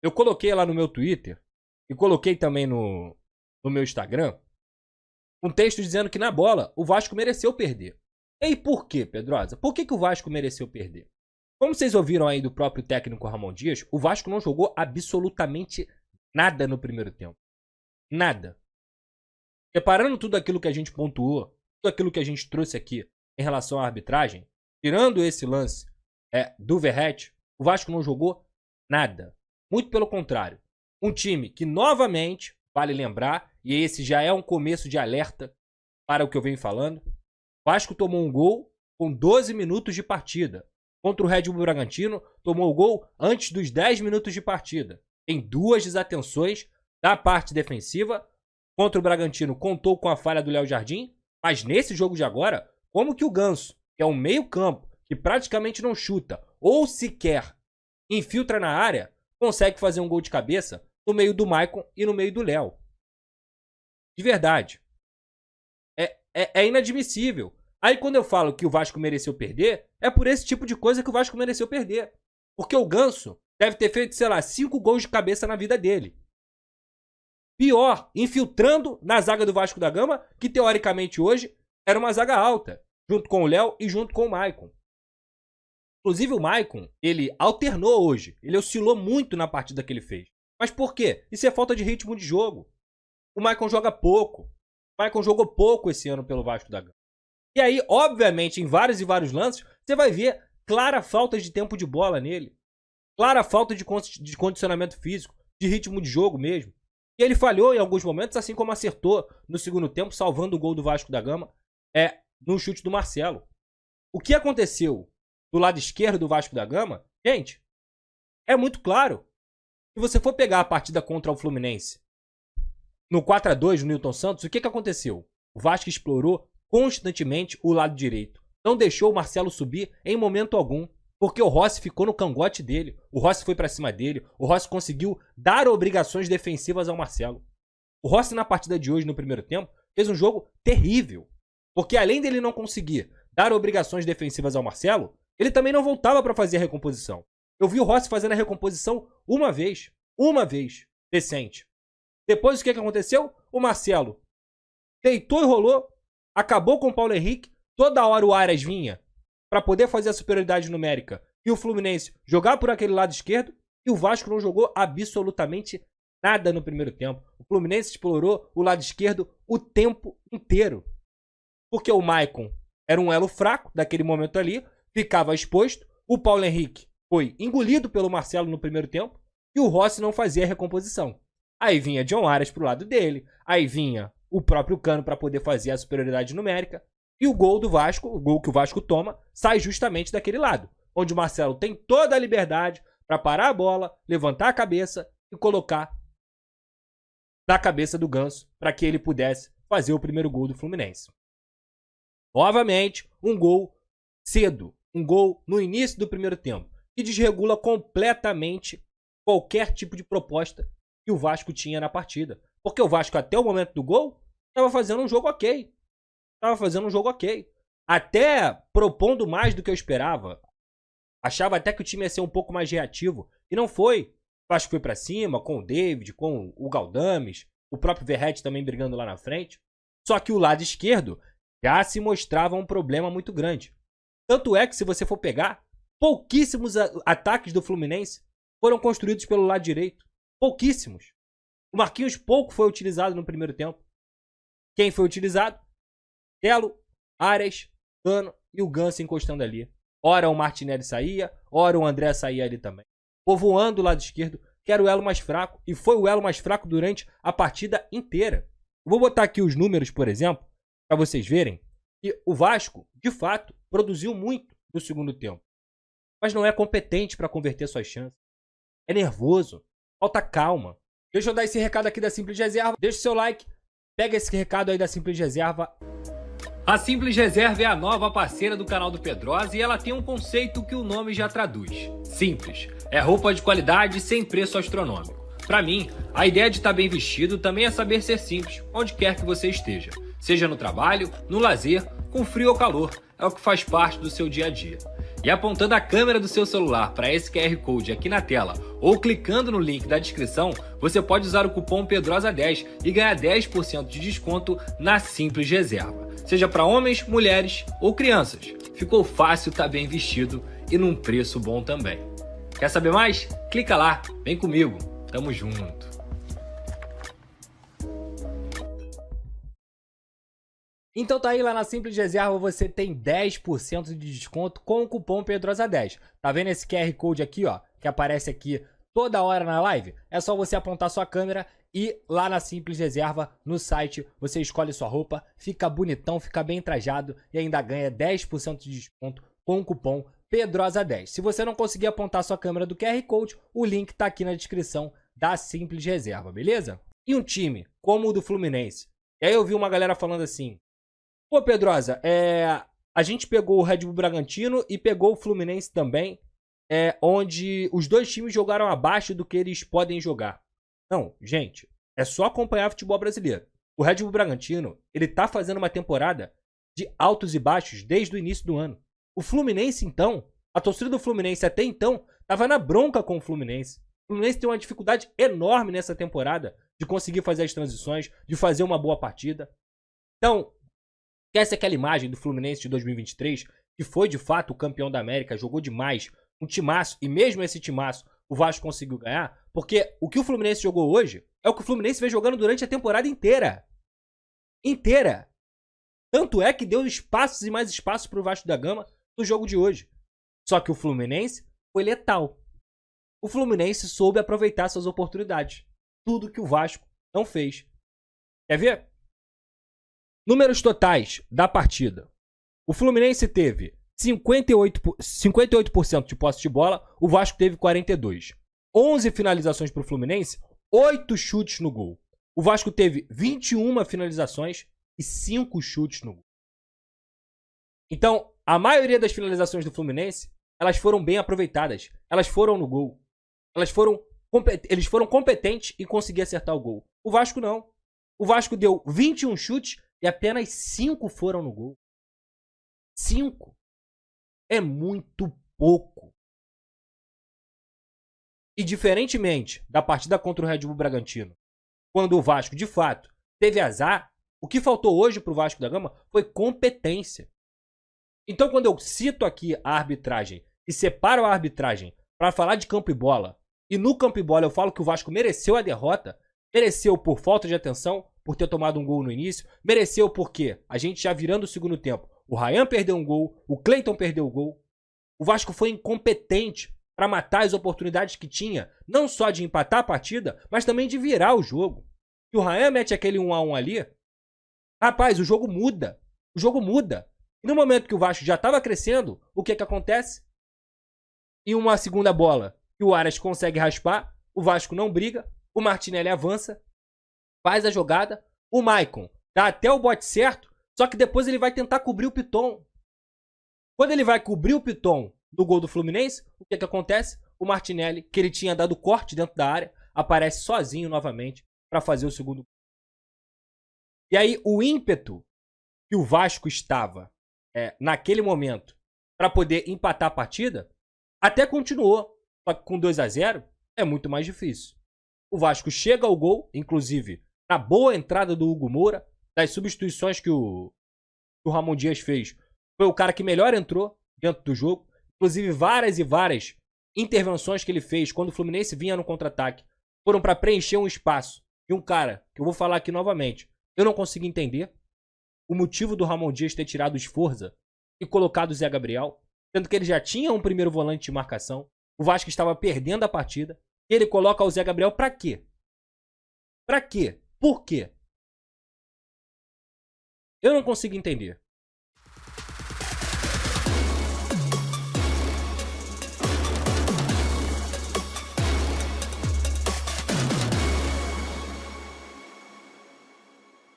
Eu coloquei lá no meu Twitter e coloquei também no meu Instagram um texto dizendo que na bola o Vasco mereceu perder. E aí por quê, Pedrosa? Por que o Vasco mereceu perder? Como vocês ouviram aí do próprio técnico Ramon Dias, o Vasco não jogou absolutamente nada no primeiro tempo. Nada. Separando tudo aquilo que a gente pontuou, tudo aquilo que a gente trouxe aqui em relação à arbitragem, tirando esse lance do Verratti, o Vasco não jogou nada. Muito pelo contrário. Um time que novamente, vale lembrar, e esse já é um começo de alerta para o que eu venho falando, o Vasco tomou um gol com 12 minutos de partida. Contra o Red Bull Bragantino, tomou o gol antes dos 10 minutos de partida. Tem duas desatenções da parte defensiva. Contra o Bragantino, contou com a falha do Léo Jardim. Mas nesse jogo de agora, como que o Ganso, que é um meio campo, que praticamente não chuta, ou sequer infiltra na área, consegue fazer um gol de cabeça no meio do Maicon e no meio do Léo? De verdade. É inadmissível. Aí quando eu falo que o Vasco mereceu perder, é por esse tipo de coisa que o Vasco mereceu perder. Porque o Ganso deve ter feito, sei lá, 5 gols de cabeça na vida dele. Pior, infiltrando na zaga do Vasco da Gama, que teoricamente hoje era uma zaga alta, junto com o Léo e junto com o Maicon. Inclusive o Maicon, ele alternou hoje, ele oscilou muito na partida que ele fez. Mas por quê? Isso é falta de ritmo de jogo. O Maicon joga pouco. O Maicon jogou pouco esse ano pelo Vasco da Gama. E aí, obviamente, em vários e vários lances, você vai ver clara falta de tempo de bola nele. Clara falta de condicionamento físico, de ritmo de jogo mesmo. E ele falhou em alguns momentos, assim como acertou no segundo tempo, salvando o gol do Vasco da Gama no chute do Marcelo. O que aconteceu do lado esquerdo do Vasco da Gama, gente, é muito claro. Se você for pegar a partida contra o Fluminense, no 4-2 do Nilton Santos, o que aconteceu? O Vasco explorou constantemente o lado direito. Não deixou o Marcelo subir em momento algum. Porque o Rossi ficou no cangote dele. O Rossi foi pra cima dele. O Rossi conseguiu dar obrigações defensivas ao Marcelo. O Rossi na partida de hoje, no primeiro tempo, fez um jogo terrível. Porque além dele não conseguir dar obrigações defensivas ao Marcelo, ele também não voltava pra fazer a recomposição. Eu vi o Rossi fazendo a recomposição uma vez, decente. Depois o que aconteceu? O Marcelo deitou e rolou, acabou com o Paulo Henrique, toda hora o Arias vinha para poder fazer a superioridade numérica e o Fluminense jogar por aquele lado esquerdo, e o Vasco não jogou absolutamente nada no primeiro tempo. O Fluminense explorou o lado esquerdo o tempo inteiro. Porque o Maicon era um elo fraco daquele momento ali, ficava exposto, o Paulo Henrique foi engolido pelo Marcelo no primeiro tempo e o Rossi não fazia a recomposição. Aí vinha John Arias pro lado dele, aí vinha o próprio Cano para poder fazer a superioridade numérica. E o gol do Vasco, o gol que o Vasco toma, sai justamente daquele lado. Onde o Marcelo tem toda a liberdade para parar a bola, levantar a cabeça e colocar na cabeça do Ganso para que ele pudesse fazer o primeiro gol do Fluminense. Novamente, um gol cedo. Um gol no início do primeiro tempo. Que desregula completamente qualquer tipo de proposta que o Vasco tinha na partida. Porque o Vasco, até o momento do gol, estava fazendo um jogo ok. Até propondo mais do que eu esperava. Achava até que o time ia ser um pouco mais reativo. E não foi. O Vasco foi pra cima com o David, com o Galdames, o próprio Verratti também brigando lá na frente. Só que o lado esquerdo já se mostrava um problema muito grande. Tanto é que, se você for pegar, pouquíssimos ataques do Fluminense foram construídos pelo lado direito. Pouquíssimos. O Marquinhos pouco foi utilizado no primeiro tempo. Quem foi utilizado? Telo, Arias, Cano e o Ganso encostando ali. Ora o Martinelli saía, ora o André saía ali também. Povoando o lado esquerdo, que era o elo mais fraco. E foi o elo mais fraco durante a partida inteira. Eu vou botar aqui os números, por exemplo, para vocês verem. E o Vasco, de fato, produziu muito no segundo tempo. Mas não é competente para converter suas chances. É nervoso. Falta calma. Deixa eu dar esse recado aqui da Simples Reserva. Deixa o seu like. Pega esse recado aí da Simples Reserva. A Simples Reserva é a nova parceira do canal do Pedrosa e ela tem um conceito que o nome já traduz. Simples. É roupa de qualidade sem preço astronômico. Para mim, a ideia de estar bem vestido também é saber ser simples, onde quer que você esteja. Seja no trabalho, no lazer, com frio ou calor. É o que faz parte do seu dia a dia. e apontando a câmera do seu celular para esse QR Code aqui na tela ou clicando no link da descrição, você pode usar o cupom PEDROSA10 e ganhar 10% de desconto na Simples Reserva. Seja para homens, mulheres ou crianças. Ficou fácil, tá bem vestido e num preço bom também. Quer saber mais? Clica lá, vem comigo, tamo junto. Então tá aí, lá na Simples Reserva você tem 10% de desconto com o cupom PEDROSA10. Tá vendo esse QR Code aqui, ó, que aparece aqui toda hora na live? É só você apontar sua câmera e lá na Simples Reserva, no site, você escolhe sua roupa, fica bonitão, fica bem trajado e ainda ganha 10% de desconto com o cupom PEDROSA10. Se você não conseguir apontar sua câmera do QR Code, o link tá aqui na descrição da Simples Reserva, beleza? E um time como o do Fluminense. E aí eu vi uma galera falando assim: pô, Pedrosa, a gente pegou o Red Bull Bragantino e pegou o Fluminense também, onde os dois times jogaram abaixo do que eles podem jogar. Não, gente, é só acompanhar o futebol brasileiro. O Red Bull Bragantino, ele tá fazendo uma temporada de altos e baixos desde o início do ano. O Fluminense, então, a torcida do Fluminense até então, tava na bronca com o Fluminense. O Fluminense tem uma dificuldade enorme nessa temporada de conseguir fazer as transições, de fazer uma boa partida. Então, esquece aquela imagem do Fluminense de 2023, que foi de fato o campeão da América, jogou demais, um timaço, e mesmo esse timaço o Vasco conseguiu ganhar, porque o que o Fluminense jogou hoje é o que o Fluminense vem jogando durante a temporada inteira. Inteira. Tanto é que deu espaços e mais espaços pro Vasco da Gama no jogo de hoje. Só que o Fluminense foi letal. O Fluminense soube aproveitar suas oportunidades. Tudo que o Vasco não fez. Quer ver? Números totais da partida. O Fluminense teve 58% de posse de bola, o Vasco teve 42%. 11 finalizações para o Fluminense, 8 chutes no gol. O Vasco teve 21 finalizações e 5 chutes no gol. Então, a maioria das finalizações do Fluminense, elas foram bem aproveitadas. Elas foram no gol. Eles foram competentes em conseguir acertar o gol. O Vasco não. O Vasco deu 21 chutes e apenas 5 foram no gol. 5. É muito pouco. E diferentemente da partida contra o Red Bull Bragantino, quando o Vasco, de fato, teve azar, o que faltou hoje pro Vasco da Gama foi competência. Então, quando eu cito aqui a arbitragem e separo a arbitragem para falar de campo e bola, e no campo e bola eu falo que o Vasco mereceu a derrota, mereceu por falta de atenção, por ter tomado um gol no início, mereceu porque a gente já virando o segundo tempo, o Ryan perdeu um gol, o Cleiton perdeu o gol, o Vasco foi incompetente para matar as oportunidades que tinha, não só de empatar a partida, mas também de virar o jogo. E o Ryan mete aquele 1-1 ali, rapaz, o jogo muda. O jogo muda. E no momento que o Vasco já estava crescendo, o que acontece? Em uma segunda bola, que o Aras consegue raspar, o Vasco não briga, o Martinelli avança, faz a jogada, o Maicon dá até o bote certo, só que depois ele vai tentar cobrir o Piton. Quando ele vai cobrir o Piton do gol do Fluminense, o que acontece? O Martinelli, que ele tinha dado corte dentro da área, aparece sozinho novamente para fazer o segundo gol. E aí o ímpeto que o Vasco estava naquele momento para poder empatar a partida, até continuou. Só que com 2-0 é muito mais difícil. O Vasco chega ao gol, inclusive na boa entrada do Hugo Moura, das substituições que o Ramon Dias fez, foi o cara que melhor entrou dentro do jogo. Inclusive várias e várias intervenções que ele fez quando o Fluminense vinha no contra-ataque foram para preencher um espaço. E um cara, que eu vou falar aqui novamente, eu não consigo entender o motivo do Ramon Dias ter tirado o Sforza e colocado o Zé Gabriel, sendo que ele já tinha um primeiro volante de marcação, o Vasco estava perdendo a partida, e ele coloca o Zé Gabriel pra quê? Pra quê? Por quê? Eu não consigo entender.